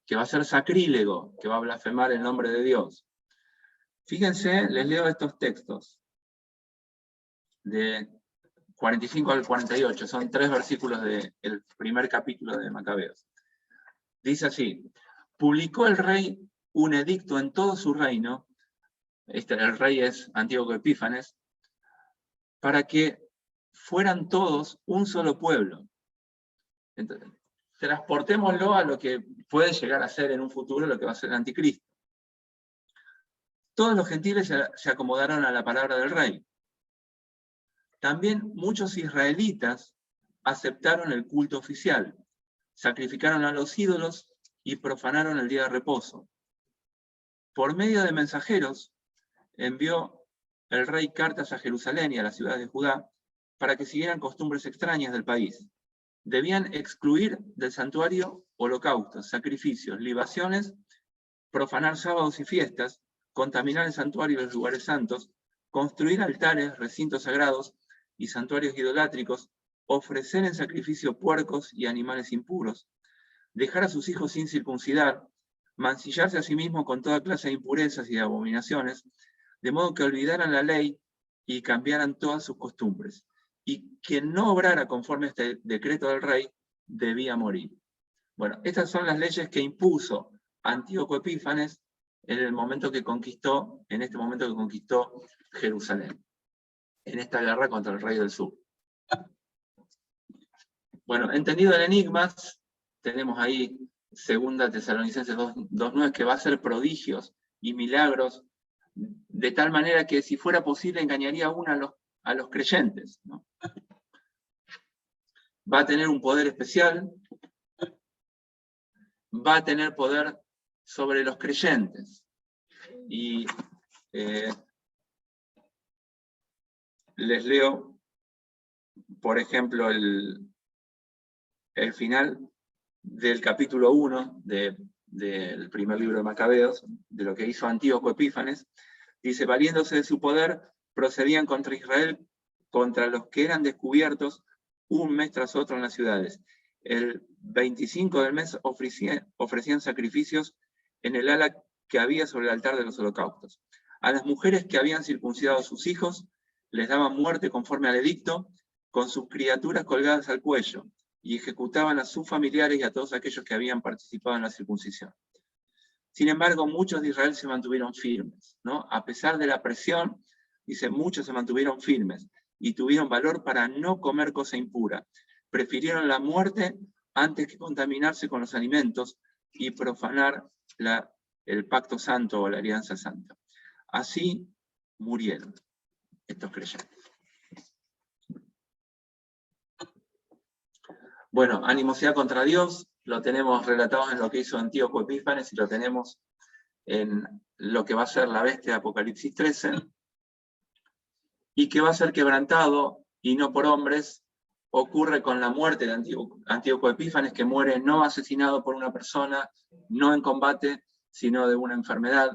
Speaker 1: Que va a ser sacrílego, que va a blasfemar el nombre de Dios. Fíjense, les leo estos textos. De 45 al 48, son 3 versículos del primer capítulo de Macabeos. Dice así: publicó el rey un edicto en todo su reino, el rey es Antíoco Epífanes, para que fueran todos un solo pueblo. Entonces, transportémoslo a lo que puede llegar a ser en un futuro lo que va a ser el anticristo. Todos los gentiles se acomodaron a la palabra del rey. También muchos israelitas aceptaron el culto oficial, sacrificaron a los ídolos y profanaron el día de reposo. Por medio de mensajeros, envió el rey cartas a Jerusalén y a las ciudades de Judá para que siguieran costumbres extrañas del país. Debían excluir del santuario holocaustos, sacrificios, libaciones, profanar sábados y fiestas, contaminar el santuario y los lugares santos, construir altares, recintos sagrados y santuarios idolátricos, ofrecer en sacrificio puercos y animales impuros, dejar a sus hijos sin circuncidar, mancillarse a sí mismos con toda clase de impurezas y de abominaciones, de modo que olvidaran la ley y cambiaran todas sus costumbres. Y quien no obrara conforme a este decreto del rey, debía morir. Bueno, estas son las leyes que impuso Antíoco Epífanes en este momento que conquistó Jerusalén, en esta guerra contra el rey del sur. Bueno, entendido el enigma, tenemos ahí 2 Tesalonicenses 2:9, que va a hacer prodigios y milagros, de tal manera que si fuera posible engañaría aún a los creyentes, ¿no? Va a tener un poder especial, va a tener poder sobre los creyentes. Y les leo, por ejemplo, el final del capítulo 1 del primer libro de Macabeos, de lo que hizo Antíoco Epífanes. Dice: valiéndose de su poder, procedían contra Israel, contra los que eran descubiertos, un mes tras otro en las ciudades. El 25 del mes ofrecían sacrificios en el ala que había sobre el altar de los holocaustos. A las mujeres que habían circuncidado a sus hijos, les daban muerte conforme al edicto, con sus criaturas colgadas al cuello, y ejecutaban a sus familiares y a todos aquellos que habían participado en la circuncisión. Sin embargo, muchos de Israel se mantuvieron firmes, ¿no? A pesar de la presión, dice, muchos se mantuvieron firmes, y tuvieron valor para no comer cosa impura. Prefirieron la muerte antes que contaminarse con los alimentos y profanar el pacto santo o la alianza santa. Así murieron estos creyentes. Bueno, animosidad contra Dios, lo tenemos relatado en lo que hizo Antíoco Epífanes y lo tenemos en lo que va a ser la bestia de Apocalipsis 13, y que va a ser quebrantado, y no por hombres. Ocurre con la muerte de Antíoco Epífanes, que muere no asesinado por una persona, no en combate, sino de una enfermedad,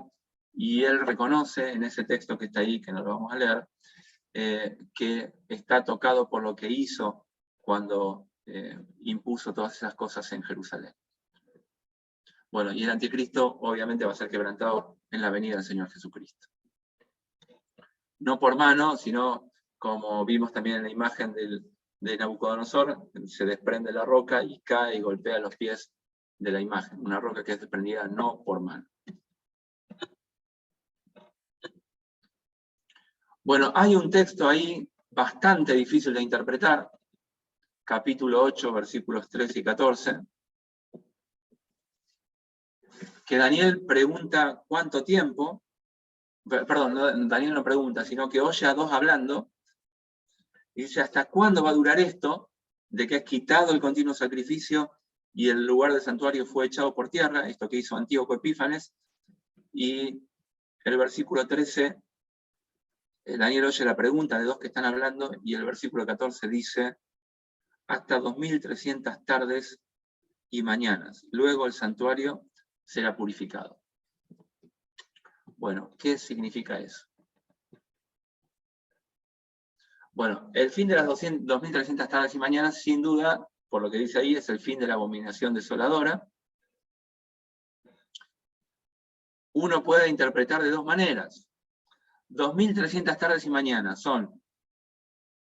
Speaker 1: y él reconoce en ese texto que está ahí, que no lo vamos a leer, que está tocado por lo que hizo cuando impuso todas esas cosas en Jerusalén. Bueno, y el anticristo obviamente va a ser quebrantado en la venida del Señor Jesucristo. No por mano, sino como vimos también en la imagen de Nabucodonosor, se desprende la roca y cae y golpea los pies de la imagen. Una roca que es desprendida no por mano. Bueno, hay un texto ahí bastante difícil de interpretar, capítulo 8, versículos 13 y 14, que Daniel pregunta cuánto tiempo, perdón, Daniel no pregunta, sino que oye a dos hablando, y dice, ¿hasta cuándo va a durar esto de que has quitado el continuo sacrificio y el lugar del santuario fue echado por tierra? Esto que hizo Antíoco Epífanes. Y el versículo 13, Daniel oye la pregunta de dos que están hablando, y el versículo 14 dice, hasta 2300 tardes y mañanas. Luego el santuario será purificado. Bueno, ¿qué significa eso? Bueno, el fin de las 2300 tardes y mañanas, sin duda, por lo que dice ahí, es el fin de la abominación desoladora. Uno puede interpretar de dos maneras. 2300 tardes y mañanas son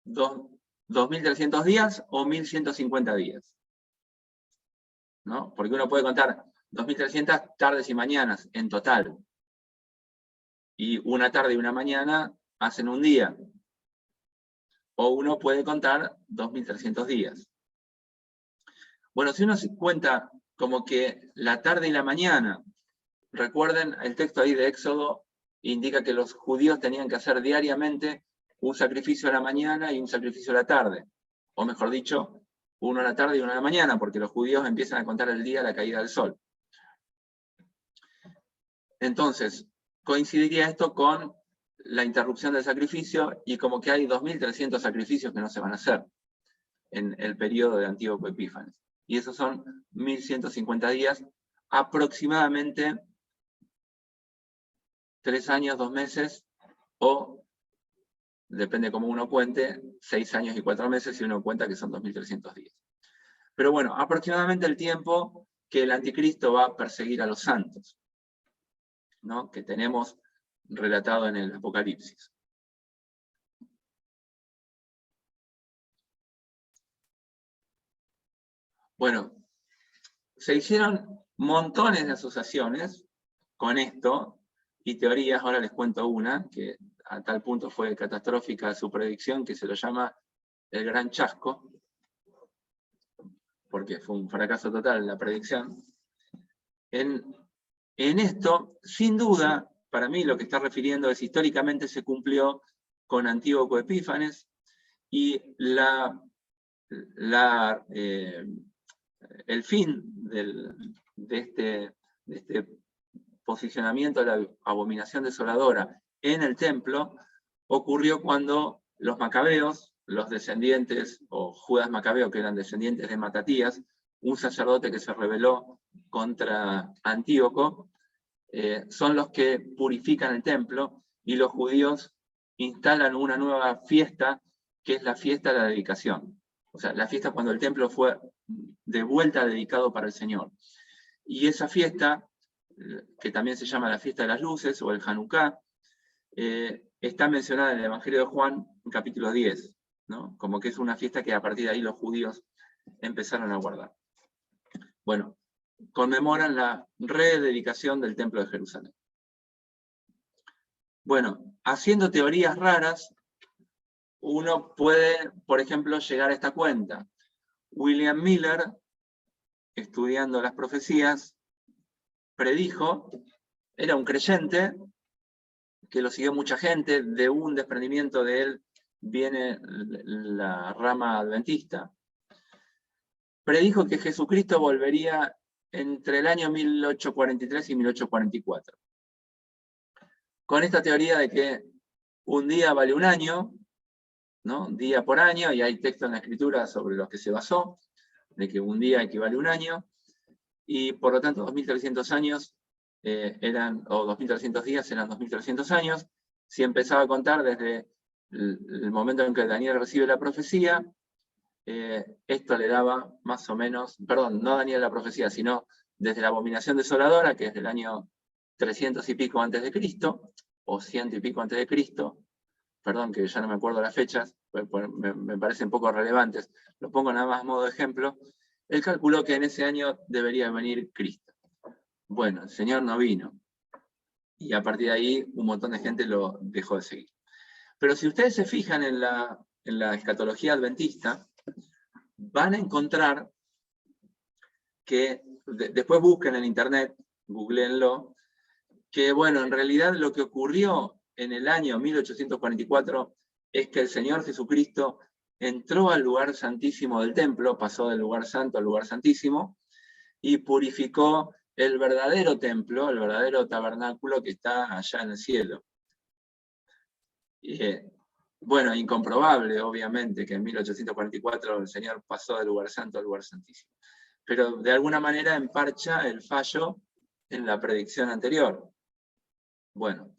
Speaker 1: 2300 días o 1150 días. ¿No? Porque uno puede contar 2300 tardes y mañanas en total. Y una tarde y una mañana hacen un día. O uno puede contar 2300 días. Bueno, si uno se cuenta como que la tarde y la mañana, recuerden el texto ahí de Éxodo, indica que los judíos tenían que hacer diariamente un sacrificio a la mañana y un sacrificio a la tarde. O mejor dicho, uno a la tarde y uno a la mañana, porque los judíos empiezan a contar el día a la caída del sol. Entonces, coincidiría esto con la interrupción del sacrificio, y como que hay 2300 sacrificios que no se van a hacer en el periodo de Antíoco Epífanes. Y esos son 1150 días, aproximadamente 3 años, 2 meses, o, depende cómo uno cuente, 6 años y 4 meses si uno cuenta que son 2300 días. Pero bueno, aproximadamente el tiempo que el anticristo va a perseguir a los santos, ¿no? Que tenemos relatado en el Apocalipsis. Bueno, se hicieron montones de asociaciones con esto y teorías. Ahora les cuento una, que a tal punto fue catastrófica su predicción que se lo llama el gran chasco, porque fue un fracaso total la predicción. En esto, sin duda, para mí lo que está refiriendo es históricamente se cumplió con Antíoco Epífanes, y el fin de este posicionamiento de la abominación desoladora en el templo ocurrió cuando los macabeos, los descendientes, o Judas Macabeo, que eran descendientes de Matatías, un sacerdote que se rebeló contra Antíoco, son los que purifican el templo, y los judíos instalan una nueva fiesta, que es la fiesta de la dedicación. O sea, la fiesta cuando el templo fue de vuelta dedicado para el Señor. Y esa fiesta, que también se llama la fiesta de las luces, o el Hanukkah, está mencionada en el Evangelio de Juan, en capítulo 10, ¿no? Como que es una fiesta que a partir de ahí los judíos empezaron a guardar. Bueno, conmemoran la rededicación del Templo de Jerusalén. Bueno, haciendo teorías raras, uno puede, por ejemplo, llegar a esta cuenta. William Miller, estudiando las profecías, predijo, era un creyente, que lo siguió mucha gente, de un desprendimiento de él viene la rama adventista. Predijo que Jesucristo volvería entre el año 1843 y 1844. Con esta teoría de que un día vale un año, ¿no? Día por año, y hay texto en la Escritura sobre los que se basó, de que un día equivale a un año, y por lo tanto 2300 años o 2300 días eran 2300 años. Si empezaba a contar desde el momento en que Daniel recibe la profecía, esto le daba más o menos, perdón, no Daniel la profecía, sino desde la abominación desoladora, que es del año 300 y pico antes de Cristo, o 100 y pico antes de Cristo, perdón que ya no me acuerdo las fechas, me parecen poco relevantes, lo pongo nada más a modo de ejemplo. Él calculó que en ese año debería venir Cristo. Bueno, el Señor no vino, y a partir de ahí un montón de gente lo dejó de seguir. Pero si ustedes se fijan en la escatología adventista, van a encontrar que, después busquen en internet, googleenlo, que bueno, en realidad lo que ocurrió en el año 1844 es que el Señor Jesucristo entró al lugar santísimo del templo, pasó del lugar santo al lugar santísimo, y purificó el verdadero templo, el verdadero tabernáculo que está allá en el cielo. Bueno, incomprobable, obviamente, que en 1844 el Señor pasó del lugar santo al lugar santísimo. Pero de alguna manera emparcha el fallo en la predicción anterior. Bueno,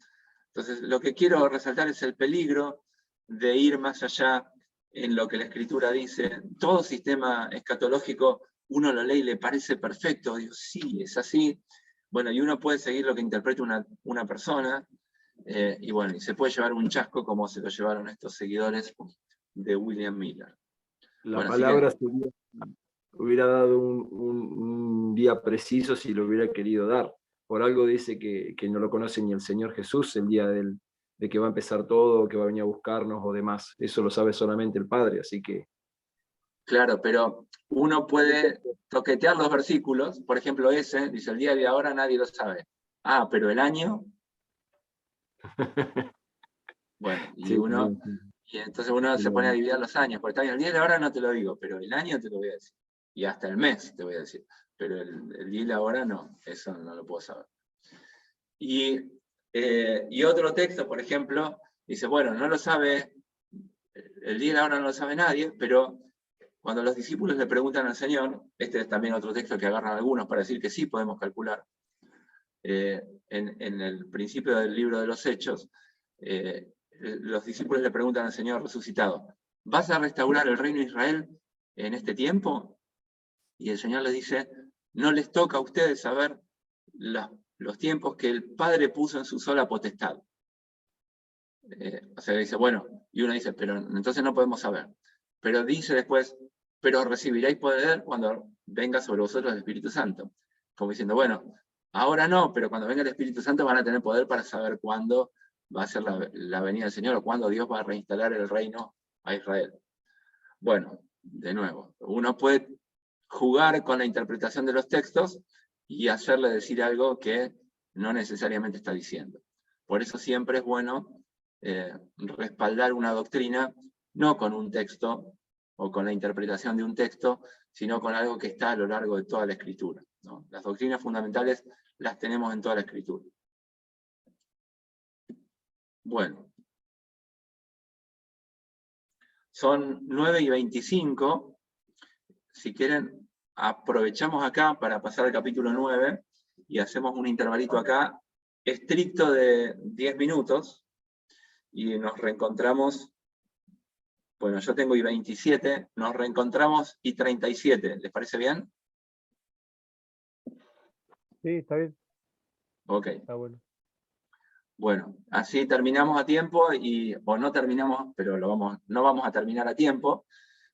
Speaker 1: entonces lo que quiero resaltar es el peligro de ir más allá en lo que la Escritura dice. Todo sistema escatológico, uno lo lee y le parece perfecto, digo, sí, es así. Bueno, y uno puede seguir lo que interpreta una persona, y bueno, y se puede llevar un chasco como se lo llevaron estos seguidores de William Miller.
Speaker 10: La
Speaker 1: Bueno,
Speaker 10: palabra
Speaker 1: así
Speaker 10: hubiera dado un día preciso si lo hubiera querido dar. Por algo dice que no lo conoce ni el Señor Jesús el día de que va a empezar todo, que va a venir a buscarnos o demás. Eso lo sabe solamente el Padre, así que...
Speaker 1: Claro, pero uno puede toquetear los versículos, por ejemplo ese, dice el día de ahora nadie lo sabe. Ah, pero el año... Bueno, y
Speaker 10: Sí,
Speaker 1: y entonces uno se pone a dividir los años, porque está bien, el día de ahora no te lo digo, pero el año te lo voy a decir. Y hasta el mes te voy a decir. Pero el día y la hora no, eso no lo puedo saber. Y otro texto, por ejemplo, dice, bueno, no lo sabe, el día y la hora no lo sabe nadie, pero cuando los discípulos le preguntan al Señor, este es también otro texto que agarran algunos para decir que sí podemos calcular, en el principio del libro de los Hechos, los discípulos le preguntan al Señor resucitado, ¿vas a restaurar el reino de Israel en este tiempo? Y el Señor les dice, no les toca a ustedes saber los tiempos que el Padre puso en su sola potestad. O sea, dice, bueno, y uno dice, pero entonces no podemos saber. Pero dice después, pero recibiréis poder cuando venga sobre vosotros el Espíritu Santo. Como diciendo, bueno, ahora no, pero cuando venga el Espíritu Santo van a tener poder para saber cuándo va a ser la venida del Señor, o cuándo Dios va a reinstalar el reino a Israel. Bueno, de nuevo, uno puede jugar con la interpretación de los textos y hacerle decir algo que no necesariamente está diciendo. Por eso siempre es bueno respaldar una doctrina, no con un texto o con la interpretación de un texto, sino con algo que está a lo largo de toda la Escritura, ¿no? Las doctrinas fundamentales las tenemos en toda la Escritura. Bueno. Son 9:25. Si quieren, aprovechamos acá para pasar al capítulo 9 y hacemos un intervalito acá, estricto de 10 minutos, y nos reencontramos, bueno, yo tengo I27, nos reencontramos I37, ¿les parece bien?
Speaker 7: Sí, está bien.
Speaker 1: Ok.
Speaker 7: Está bueno.
Speaker 1: Bueno, así terminamos a tiempo, o no terminamos, pero no vamos a terminar a tiempo,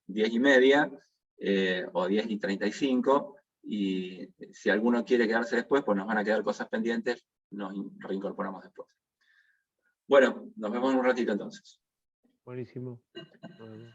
Speaker 1: 10:30, o 10:35, y si alguno quiere quedarse después, pues nos van a quedar cosas pendientes, nos reincorporamos después. Bueno, nos vemos en un ratito entonces.
Speaker 7: Buenísimo. Nos vemos.